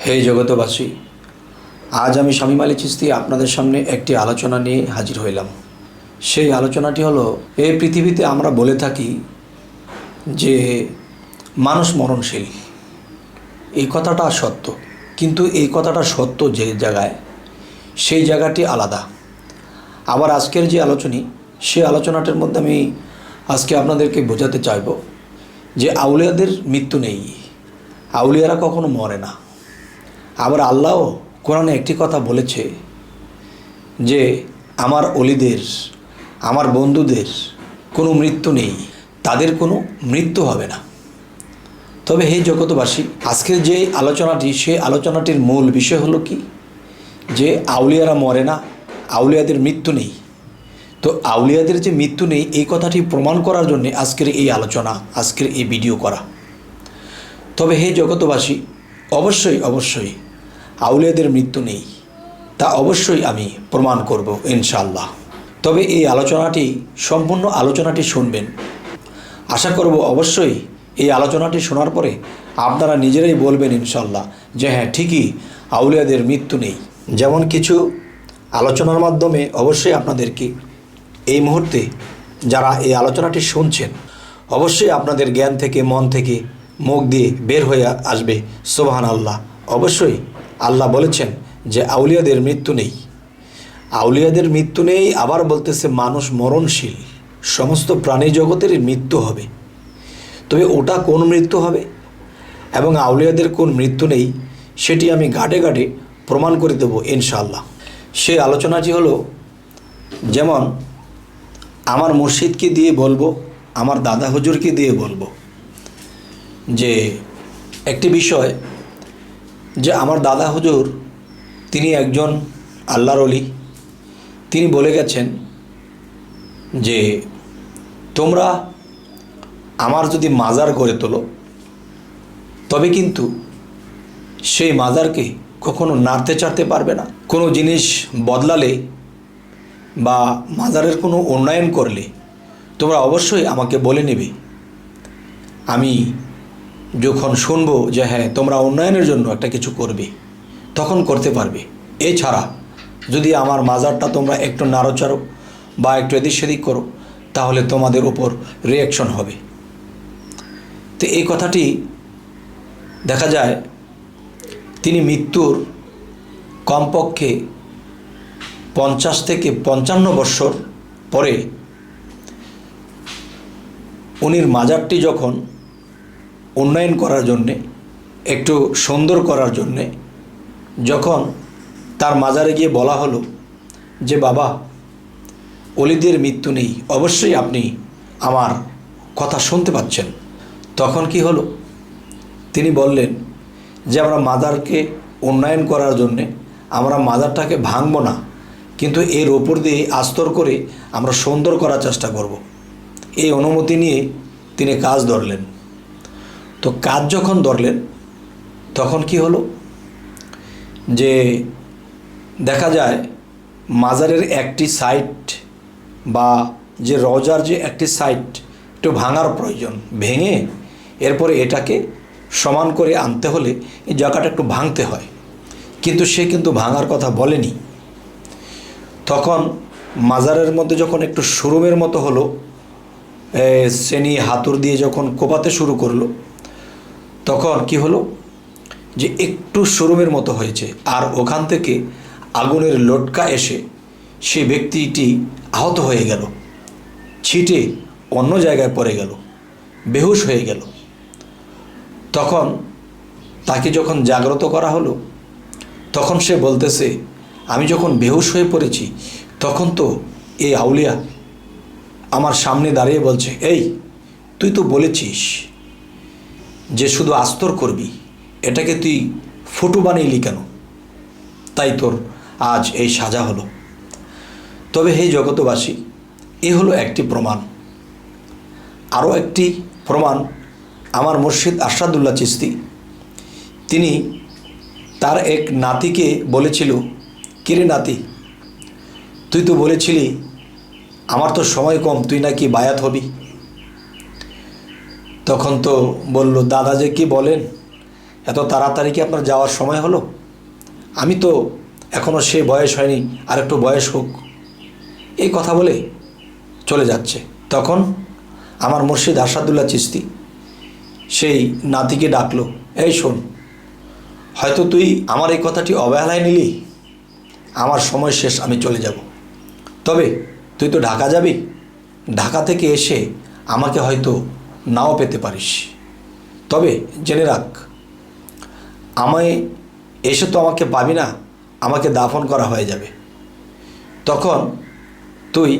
হে জগতবাসী, আজ আমি শামীম আলী চিশতি আপনাদের সামনে একটি আলোচনা নিয়ে হাজির হইলাম। সেই আলোচনাটি হলো, এই পৃথিবীতে আমরা বলে থাকি যে মানুষ মরণশীল। এই কথাটা সত্য, কিন্তু এই কথাটা সত্য যে জায়গায়, সেই জায়গাটি আলাদা। আবার আজকের যে আলোচনী, সেই আলোচনাটার মধ্যে আমি আজকে আপনাদেরকে বোঝাতে চাইব যে আউলিয়াদের মৃত্যু নেই, আউলিয়ারা কখনো মরে না। আবার আল্লাহও কোরআনে একটি কথা বলেছে যে আমার অলিদের, আমার বন্ধুদের কোনো মৃত্যু নেই, তাদের কোনো মৃত্যু হবে না। তবে হে জগতবাসী, আজকের যে আলোচনাটি, সেই আলোচনাটির মূল বিষয় হলো কি, যে আউলিয়ারা মরে না, আউলিয়াদের মৃত্যু নেই। তো আউলিয়াদের যে মৃত্যু নেই, এই কথাটি প্রমাণ করার জন্য আজকের এই আলোচনা, আজকের এই ভিডিও করা। তবে হে জগতবাসী, অবশ্যই আউলিয়াদের মৃত্যু নেই, তা অবশ্যই আমি প্রমাণ করব ইনশাআল্লাহ। তবে এই আলোচনাটি, সম্পূর্ণ আলোচনাটি শুনবেন। আশা করব অবশ্যই এই আলোচনাটি শোনার পরে আপনারা নিজেরাই বলবেন ইনশাআল্লাহ যে হ্যাঁ, ঠিকই আউলিয়াদের মৃত্যু নেই। যেমন কিছু আলোচনার মাধ্যমে অবশ্যই আপনাদেরকে এই মুহূর্তে যারা এই আলোচনাটি শুনছেন, অবশ্যই আপনাদের জ্ঞান থেকে, মন থেকে, মুখ দিয়ে বের হয়ে আসবে সুবহানাল্লাহ। অবশ্যই আল্লাহ বলেছেন যে আউলিয়াদের মৃত্যু নেই, আউলিয়াদের মৃত্যু নেই। আবার বলতেছে মানুষ মরণশীল, সমস্ত প্রাণী জগতের মৃত্যু হবে। তবে ওটা কোন মৃত্যু হবে এবং আউলিয়াদের কোন মৃত্যু নেই, সেটি আমি ঘাটে ঘাটে প্রমাণ করে দেব ইনশাআল্লাহ। সেই আলোচনাটি হলো, যেমন আমার মুর্শিদকে দিয়ে বলবো, আমার দাদা হুজুরকে দিয়ে বলবো যে একটি বিষয়, যে আমার দাদা হুজুর তিনি একজন আল্লাহর ওলি। তিনি বলে গেছেন যে তোমরা আমার যদি মাজার গড়ে তোলো, তবে কিন্তু সেই মাজারকে কখনো নাড়তে চাড়তে পারবে না। কোনো জিনিস বদলালে বা মাজারের কোনো উন্নয়ন করলে তোমরা অবশ্যই আমাকে বলে নেবে। আমি যখন শুনবো যে হ্যাঁ তোমরা উন্নয়নের জন্য একটা কিছু করবে, তখন করতে পারবে। এছাড়া যদি আমার মাজারটা তোমরা একটু নাড়াচাড়ো বা একটু এদিক সেদিক করো, তাহলে তোমাদের উপর রিয়াকশন হবে। তো এই কথাটি দেখা যায় তিনি মৃত্যুর কমপক্ষে 50 থেকে 55 বৎসর পরে উনির মাজারটি যখন উন্নয়ন করার জন্যে, একটু সুন্দর করার জন্যে, যখন তার মাজারে গিয়ে বলা হলো যে বাবা, অলিদের মৃত্যু নেই, অবশ্যই আপনি আমার কথা শুনতে পাচ্ছেন, তখন কি হলো, তিনি বললেন যে আমরা মাজারকে উন্নয়ন করার জন্যে আমরা মাজারটাকে ভাঙব না, কিন্তু এর ওপর দিয়ে আস্তর করে আমরা সুন্দর করার চেষ্টা করব। এই অনুমতি নিয়ে তিনি কাজ ধরলেন। তো কাজ যখন ধরলেন, তখন কি হলো, যে দেখা যায় মাজারের একটি সাইড বা যে রওজার যে একটি সাইড একটু ভাঙার প্রয়োজন, ভেঙে এরপরে এটাকে সমান করে আনতে হলে এই জায়গাটা একটু ভাঙতে হয়। কিন্তু সে কিন্তু ভাঙার কথা বলেনি। তখন মাজারের মধ্যে যখন একটু শোরুমের মতো হলো, শ্রেণী হাতুর দিয়ে যখন কোপাতে শুরু করলো, তখন কি হলো, যে একটু শোরুমের মতো হয়েছে, আর ওখান থেকে আগুনের লটকা এসে সেই ব্যক্তিটি আহত হয়ে গেল, ছিটে অন্য জায়গায় পড়ে গেল, বেহুশ হয়ে গেল। তখন তাকে যখন জাগ্রত করা হলো, তখন সে বলতেছে, আমি যখন বেহুশ হয়ে পড়েছি, তখন তো এই আউলিয়া আমার সামনে দাঁড়িয়ে বলছে, এই তুই তো বলেছিস যে শুধু আস্তর করবি, এটাকে তুই ফটো বানিয়ে কেন? তাই তোর আজ এই সাজা হলো। তবে হে জগতবাসী, এ হলো একটি প্রমাণ। আরও একটি প্রমাণ, আমার মুর্শিদ আরশাদুল্লাহ চিশতি তিনি তার এক নাতিকে বলেছিল, কিরে নাতি, তুই তো বলেছিলি আমার তো সময় কম, তুই নাকি বায়াত হবি। তখন তো বলল, দাদা যে কি বলেন, এত তাড়াতাড়ি কি আপনার যাওয়ার সময় হলো? আমি তো এখনও সে বয়স হয়নি, আর একটু বয়স হোক। এই কথা বলে চলে যাচ্ছে। তখন আমার মুর্শিদ আরশাদুল্লাহ চিশতি সেই নাতিকে ডাকলো, এই শোন, হয়তো তুই আমার এই কথাটি অবহেলায় নিলি, আমার সময় শেষ, আমি চলে যাব। তবে তুই তো ঢাকা যাবি, ঢাকা থেকে এসে আমাকে হয়তো নাও পেতে পারিস। তবে জেনে রাখ, আমায় এসে তো আমাকে পাবি না, আমাকে দাফন করা হয়ে যাবে। তখন তুই,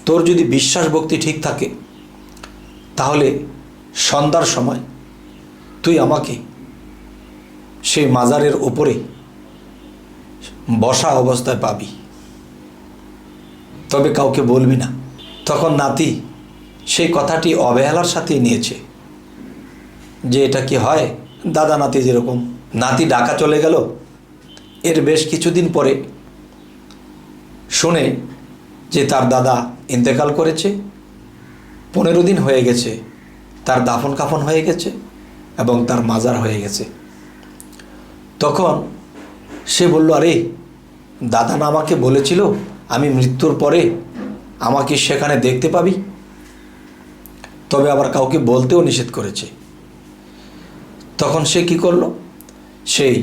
তোর যদি বিশ্বাস ভক্তি ঠিক থাকে, তাহলে সন্ধ্যার সময় তুই আমাকে সেই মাজারের উপরে বসা অবস্থায় পাবি, তবে কাউকে বলবি না। তখন নাতি সেই কথাটি অবহেলার সাথেই নিয়েছে, যে এটা কি হয়, দাদা নাতি যেরকম। নাতি ঢাকা চলে গেল। এর বেশ কিছুদিন পরে শুনে যে তার দাদা ইন্তেকাল করেছে, 15 দিন হয়ে গেছে, তার দাফন কাফন হয়ে গেছে এবং তার মাজার হয়ে গেছে। তখন সে বলল, আরে দাদা না আমাকে বলেছিল আমি মৃত্যুর পরে আমাকে সেখানে দেখতে পাবি, তবে আবার কাউকে বলতেও নিষেধ করেছে। তখন সে কি করলো, সেই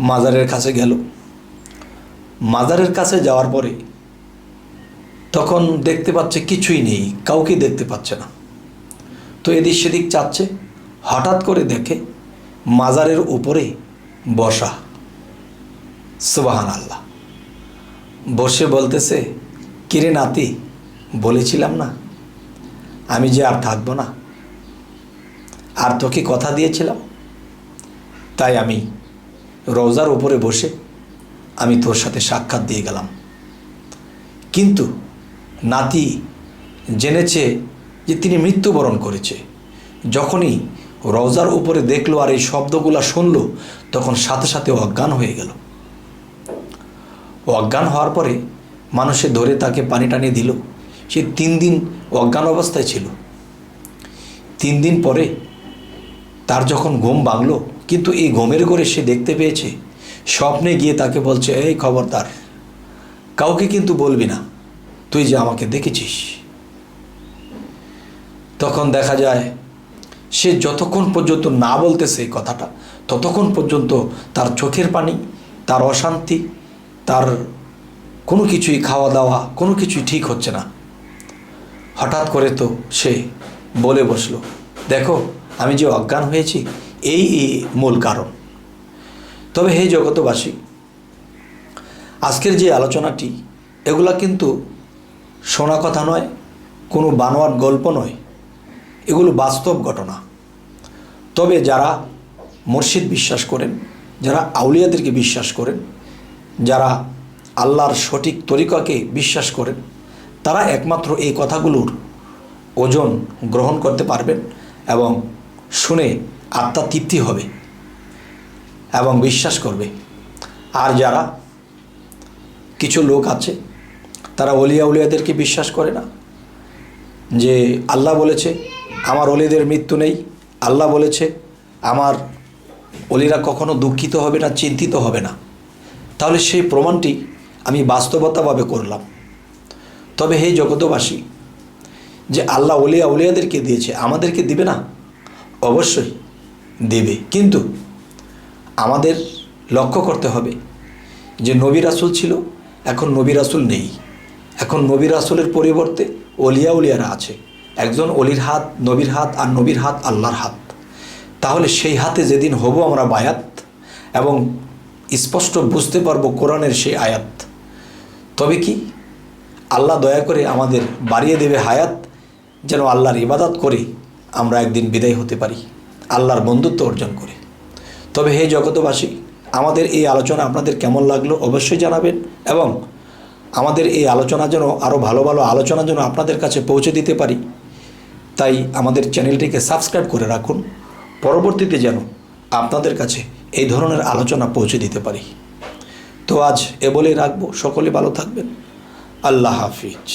মাজারের কাছে গেল। মাজারের কাছে যাওয়ার পরে তখন দেখতে পাচ্ছে কিছুই নেই, কাউকে দেখতে পাচ্ছে না। তো এদিক সেদিক চাচ্ছে, হঠাৎ করে দেখে মাজারের উপরে বসা। সুবহানাল্লাহ। বসে বলতেছে, কিরে নাতি, বলেছিলাম না আমি যে আর থাকবো না, আর তোকে কথা দিয়েছিলাম, তাই আমি রওজার উপরে বসে আমি তোর সাথে সাক্ষাৎ দিয়ে গেলাম। কিন্তু নাতি জেনেছে যে তিনি মৃত্যুবরণ করেছে। যখনই রওজার উপরে দেখলো আর এই শব্দগুলো শুনলো, তখন সাথে সাথে অজ্ঞান হয়ে গেল। অজ্ঞান হওয়ার পরে মানুষে ধরে তাকে পানি টানি দিল। সে 3 দিন অজ্ঞান অবস্থায় ছিল। 3 দিন পরে তার যখন ঘুম ভাঙলো, কিন্তু এই ঘুমের ঘরে সে দেখতে পেয়েছে, স্বপ্নে গিয়ে তাকে বলছে, এই খবরদার, কাউকে কিন্তু বলবি না তুই যে আমাকে দেখেছিস। তখন দেখা যায় সে যতক্ষণ পর্যন্ত না বলতেছে এই কথাটা, ততক্ষণ পর্যন্ত তার চোখের পানি, তার অশান্তি, তার কোনো কিছুই, খাওয়া দাওয়া কোনো কিছুই ঠিক হচ্ছে না। হঠাৎ করে তো সে বলে বসলো, দেখো আমি যে অজ্ঞান হয়েছি এই মূল কারণ। তবে হে জগতবাসী, আজকের যে আলোচনাটি, এগুলা কিন্তু শোনা কথা নয়, কোনো বানোয়াট গল্প নয়, এগুলো বাস্তব ঘটনা। তবে যারা মুর্শিদ বিশ্বাস করেন, যারা আউলিয়াদেরকে বিশ্বাস করেন, যারা আল্লাহর সঠিক তরিকাকে বিশ্বাস করেন, তারা একমাত্র এই কথাগুলোর ওজন গ্রহণ করতে পারবেন এবং শুনে আত্মা তৃপ্তি হবে এবং বিশ্বাস করবে। আর যারা কিছু লোক আছে, তারা অলিয়া উলিয়াদেরকে বিশ্বাস করে না, যে আল্লাহ বলেছে আমার অলিদের মৃত্যু নেই, আল্লাহ বলেছে আমার অলিরা কখনো দুঃখিত হবে না, চিন্তিত হবে না, তাহলে সেই প্রমাণটি আমি বাস্তবতাভাবে করলাম। তবে হে জগতবাসী, যে আল্লাহ অলিয়া উলিয়াদেরকে দিয়েছে, আমাদেরকে দিবে না? অবশ্যই দেবে, কিন্তু আমাদের লক্ষ্য করতে হবে যে নবী রাসূল ছিল, এখন নবী রাসূল নেই। এখন নবী রাসূলের পরিবর্তে অলিয়া উলিয়ারা আছে। একজন অলির হাত নবীর হাত, আর নবীর হাত আল্লাহর হাত। তাহলে সেই হাতে যেদিন হব আমরা বায়াত এবং স্পষ্ট বুঝতে পারবো কোরআনের সেই আয়াত, তবে কি আল্লাহ দয়া করে আমাদের বাড়িয়ে দেবে হায়াত, যেন আল্লাহর ইবাদত করে আমরা একদিন বিদায় হতে পারি, আল্লাহর বন্ধুত্ব অর্জন করে। তবে হে জগতবাসী, আমাদের এই আলোচনা আপনাদের কেমন লাগলো অবশ্যই জানাবেন, এবং আমাদের এই আলোচনা যেন আরও ভালো ভালো আলোচনা যেন আপনাদের কাছে পৌঁছে দিতে পারি, তাই আমাদের চ্যানেলটিকে সাবস্ক্রাইব করে রাখুন, পরবর্তীতে যেন আপনাদের কাছে এই ধরনের আলোচনা পৌঁছে দিতে পারি। তো আজ এ বলেই রাখবো, সকলে ভালো থাকবেন। আল্লাহ হাফিজ।